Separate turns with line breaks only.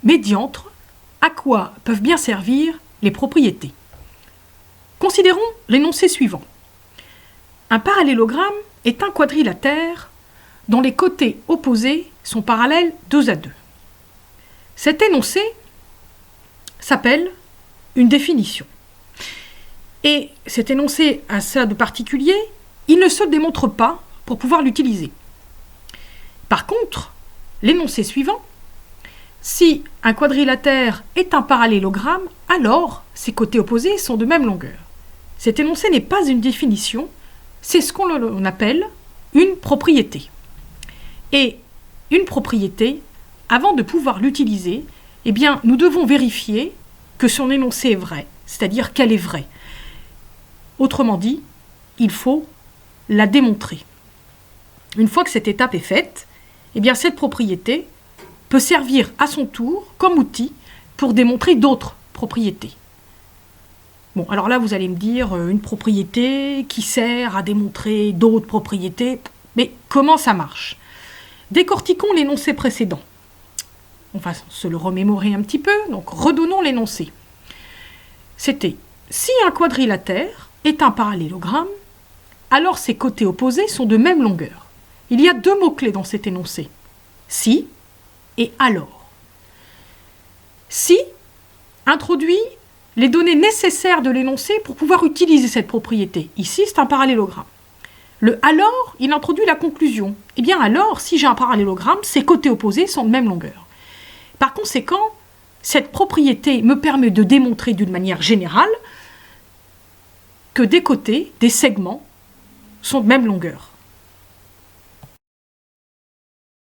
médiantre, à quoi peuvent bien servir les propriétés. Considérons l'énoncé suivant. Un parallélogramme est un quadrilatère dont les côtés opposés sont parallèles 2 à 2. Cet énoncé s'appelle une définition. Et cet énoncé a ça de particulier, il ne se démontre pas pour pouvoir l'utiliser. Par contre, l'énoncé suivant, si un quadrilatère est un parallélogramme, alors ses côtés opposés sont de même longueur. Cet énoncé n'est pas une définition, c'est ce qu'on appelle une propriété. Et une propriété, avant de pouvoir l'utiliser, eh bien, nous devons vérifier que son énoncé est vrai, c'est-à-dire qu'elle est vraie. Autrement dit, il faut la démontrer. Une fois que cette étape est faite, eh bien, cette propriété peut servir à son tour comme outil pour démontrer d'autres propriétés. Bon, alors là, vous allez me dire, une propriété qui sert à démontrer d'autres propriétés, mais comment ça marche ? Décortiquons l'énoncé précédent. On va se le remémorer un petit peu, donc redonnons l'énoncé. C'était « Si un quadrilatère est un parallélogramme, alors ses côtés opposés sont de même longueur. » Il y a 2 mots-clés dans cet énoncé. « Si » et « alors ». « Si » introduit les données nécessaires de l'énoncé pour pouvoir utiliser cette propriété. Ici, c'est un parallélogramme. Le « alors », il introduit la conclusion. Eh bien alors, si j'ai un parallélogramme, ses côtés opposés sont de même longueur. Par conséquent, cette propriété me permet de démontrer d'une manière générale que des côtés, des segments, sont de même longueur.